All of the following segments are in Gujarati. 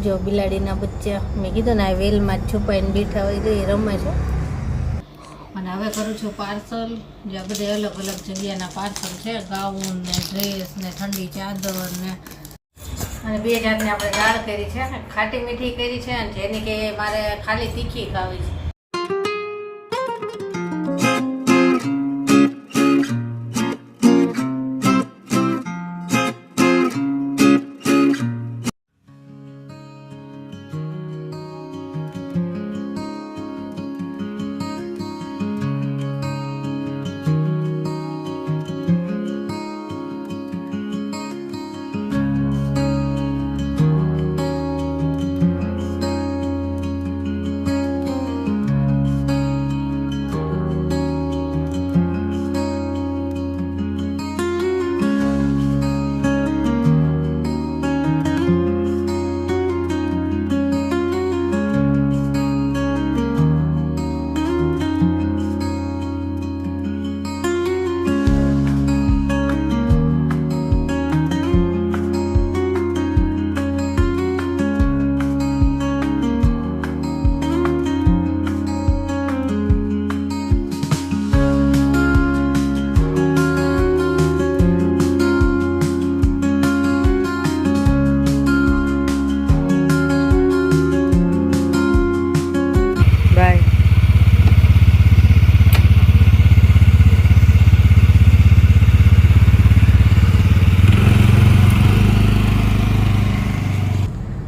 જો બિલાડીના બચ્ચા મેં કીધું ને આ વેલમાં જ છુપાઈને બેઠા હોય તો એ રમે છે. અને હવે કરું છું પાર્સલ. જે બધે અલગ અલગ જગ્યાના પાર્સલ છે, ગાઉન ને ડ્રેસ ને ઠંડી ચાદર ને. અને 2 જાતની આપણે દાળ કરી છે, ખાટી મીઠી કરી છે, અને જેની કે મારે ખાલી તીખી ખાવી છે.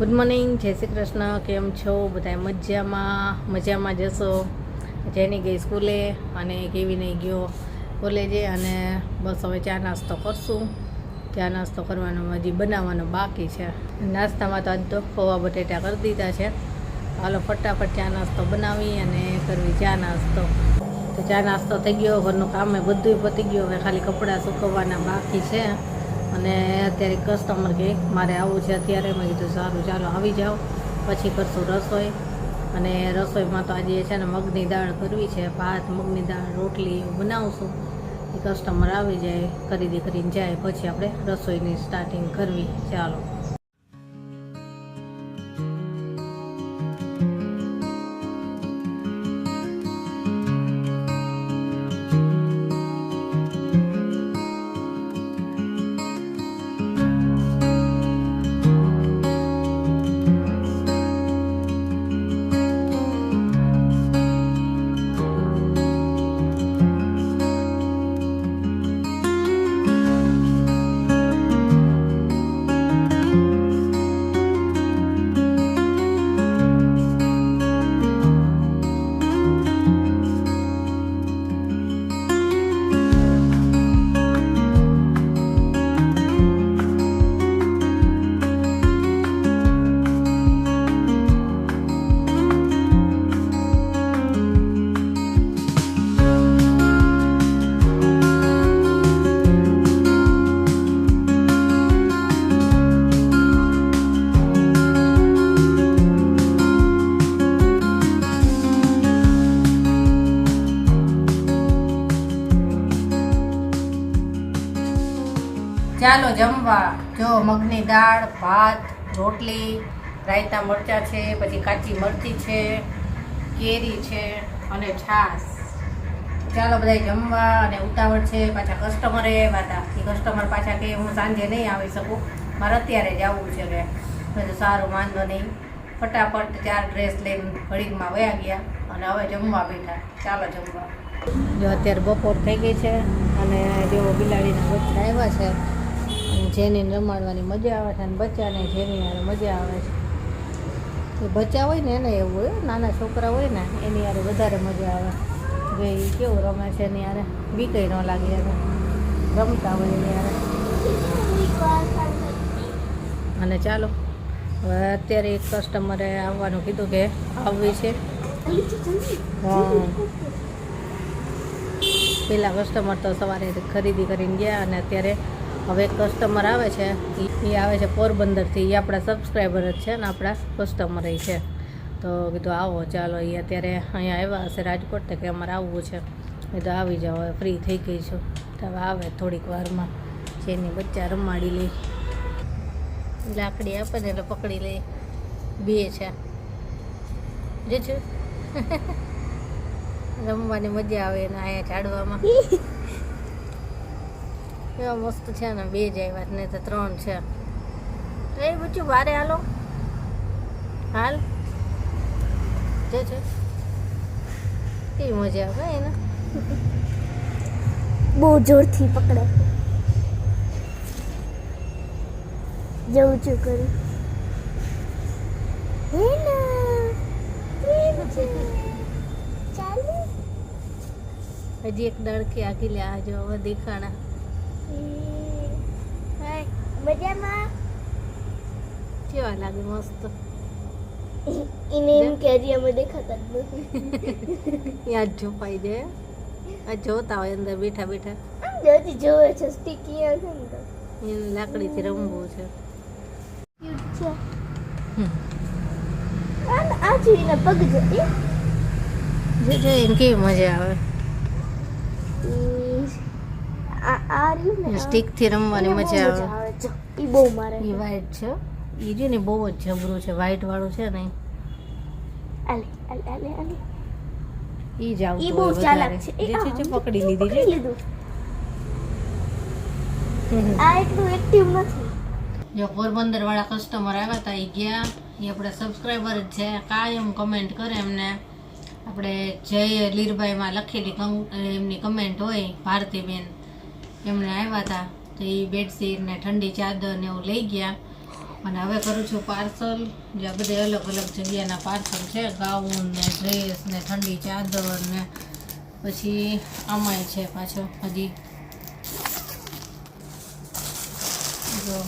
ગુડ મોર્નિંગ, જય શ્રી કૃષ્ણ. કેમ છો બધા? મજામાં જશો. જેની ગઈ સ્કૂલે અને કેવી નહીં ગયો કોલેજે. અને બસ હવે ચા નાસ્તો કરશું. ચા નાસ્તો કરવાનો હજી બનાવવાનો બાકી છે. નાસ્તામાં તો આજ તો પૌવા બટેટા કરી દીધા છે. હાલો ફટાફટ ચા નાસ્તો બનાવી અને કરવી ચા નાસ્તો. તો ચા નાસ્તો થઈ ગયો, ઘરનું કામ બધું પતી ગયું. હવે ખાલી કપડાં સુકવવાના બાકી છે. અને અત્યારે કસ્ટમર કે મારે આવવું છે અત્યારે. મેં કીધું સારું ચાલો આવી જાઓ, પછી કરશું રસોઈ. અને રસોઈમાં તો આજે છે ને મગની દાળ કરવી છે, ભાત મગની દાળ રોટલી એવું બનાવશું. એ કસ્ટમર આવી જાય, ખરીદી કરીને જાય, પછી આપણે રસોઈની સ્ટાર્ટિંગ કરવી. ચાલો. ચાલો જમવા. જો મગની દાળ, ભાત, રોટલી, રાયતા મરચાં છે, પછી કાચી મરચી છે, કેરી છે અને છાશ. ચાલો બધા જમવા. અને ઉતાવળ છે, પાછા કસ્ટમરે આવ્યા હતા. એ કસ્ટમર પાછા કે હું સાંજે નહીં આવી શકું, મારે અત્યારે જ આવવું છે. કે બધું સારું, વાંધો નહીં. ફટાફટ 4 ડ્રેસ લઈને ઘડીકમાં વયા ગયા અને હવે જમવા બેઠા. ચાલો જમવા. જો અત્યારે બપોર થઈ ગઈ છે અને જો બિલાડીના બચ્ચા આવ્યા છે. જેની રમાડવાની મજા આવે છે અને બચ્ચાને જેની યારે મજા આવે છે. એ બચ્ચા હોય ને એને એવું હોય, નાના છોકરા હોય ને એની યારે વધારે મજા આવે. જો એ કેવું રમે છે એની યારે, બીકઈ ન લાગે એને, રમતા હોય એની યારે. અને ચાલો હવે અત્યારે એક કસ્ટમરે આવવાનું કીધું કે આવવી છે. પેલા કસ્ટમર તો સવારે ખરીદી કરીને ગયા અને અત્યારે હવે એક કસ્ટમર આવે છે. એ આવે છે પોરબંદરથી. એ આપણા સબસ્ક્રાઈબર જ છે ને આપણા કસ્ટમર છે. તો કીધું આવો ચાલો. એ અત્યારે અહીંયા આવ્યા હશે રાજકોટ, કે અમારે આવવું છે. એ તો આવી જાઓ, હવે ફ્રી થઈ ગઈ છું. તો હવે આવે થોડીક વારમાં. જેની બચ્ચા રમાડી લઈ, લાકડી આપે ને એટલે પકડી લઈ. બે છે જે છે રમવાની મજા આવે ને અહીંયા ઝાડવામાં એવા મસ્ત છે ને બે જ આવ્યા ને તો 3 છે તો એ બચ્ચું બારે હાલો હાલ જે છે કેવી મજા આવે એને બહુ જોરથી પકડે જવું છું કરું હે ના પ્રેમ છે ચાલે હજી એક ડળકી આખી લે આજો હવે દેખાણા હાય મજામાં કેવા લાગે મસ્ત એને એમ કે હજી અમે દેખાતા જ નથી યાદ જોપાઈ જાય આ જોતા હોય અંદર બેઠા બેઠા આમ જોતી જોવે છે સ્ટીકી આવે છે ને તો એને લાકડીથી રમવું છે ક્યુટ છે આ જોઈને પગ જો જે જો એને કેવી મજા આવે આ રહ્યું ને સ્ટીકથી રમવાની મજા આવે જો ઈ બહુ મારે એ વ્હાઈટ છે એ જો ને બહુ જ જબરું છે વ્હાઈટ વાળું છે ને આલે આલે આલે આલે ઈ જ આવતું ઈ બહુ હોય ચાલાક વધારે. છે જે છે જે પકડી લીધી પકડી લીધું આ એટલું એક્ટિવ નથી જો પોરબંદર વાળા કસ્ટમર આવ્યા હતા એ ગયા એ આપણા સબસ્ક્રાઈબર જ છે કાયમ કમેન્ટ કરે એમને આપણે જય લીરબાઈમાં લખેલી એમની કમેન્ટ હોય ભારતીબેન એમણે આવ્યા હતા તો એ બેડશીટ ને ઠંડી ચાદર ને એવું લઈ ગયા અને હવે કરું છું પાર્સલ જે આ બધે અલગ અલગ જગ્યાના પાર્સલ છે ગાઉન ને ડ્રેસ ને ઠંડી ચાદર ને પછી આમાંય છે પાછો હજી જો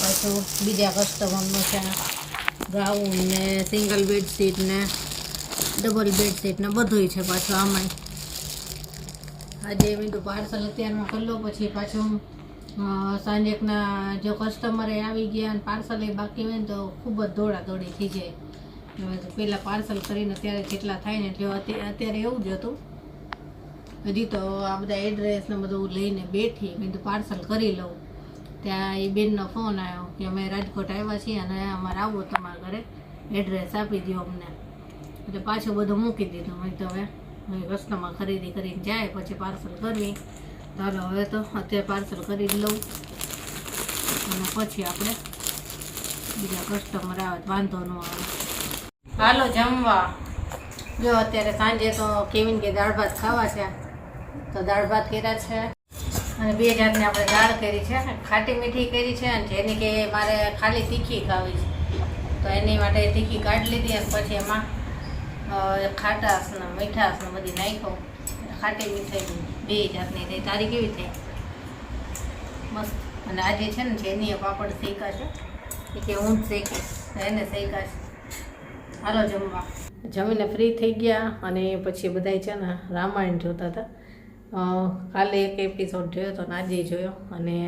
પાછું બીજા કસ્ટમરનું છે ગાઉન ને સિંગલ બેડશીટ ને ડબલ બેડશીટ ને બધુંય છે પાછું આમાંય આજે મેં તો પાર્સલ અત્યારમાં કરી લો પછી પાછું સાંજેકના જો કસ્ટમરે આવી ગયા અને પાર્સલ એ બાકી હોય ને તો ખૂબ જ દોડાદોડી થઈ જાય હવે તો પહેલાં પાર્સલ કરીને અત્યારે જેટલા થાય ને એટલે અત્યારે એવું જ હતું હજી તો આ બધા એડ્રેસ ને બધું લઈને બેઠી મેં તો પાર્સલ કરી લઉં ત્યાં એ બેનનો ફોન આવ્યો કે અમે રાજકોટ આવ્યા છીએ અને અમારે આવવું તમારા ઘરે એડ્રેસ આપી દો અમને એટલે પાછું બધું મૂકી દીધું મેં તો હવે કસ્ટમર ખરીદી કરીને જાય પછી પાર્સલ કરવી ચાલો હવે તો અત્યારે પાર્સલ કરી જ લઉં અને પછી આપણે બીજા કસ્ટમર આવે તો વાંધો ન આવે હાલો જમવા જો અત્યારે સાંજે તો કેવીન કે દાળ ભાત ખાવા છે તો દાળ ભાત કર્યા છે અને 2 જાતની આપણે દાળ કરી છે ખાટી મીઠી કરી છે અને જેની કે મારે ખાલી તીખી ખાવી છે તો એની માટે તીખી કાઢી લીધી અને પછી એમાં ખાટાશ ને મીઠાશ ને બધી નાખ્યો ખાટી મીઠાઈ 2 જાતની થઈ તારી કેવી થઈ મસ્ત અને આજે છે ને જેની પાપડ શેકા છે એ કે હું જ શેકીશ એને શેકા છે હાલો જમવા જમીને ફ્રી થઈ ગયા અને પછી બધાય છે ને રામાયણ જોતા હતા કાલે એક એપિસોડ જોયો હતો ને આજે જોયો અને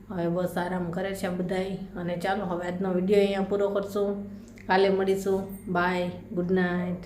હવે બસ આરામ કરે છે બધાય અને ચાલો હવે આજનો વિડીયો અહીંયા પૂરો કરશું કાલે મળીશું બાય ગુડ નાઇટ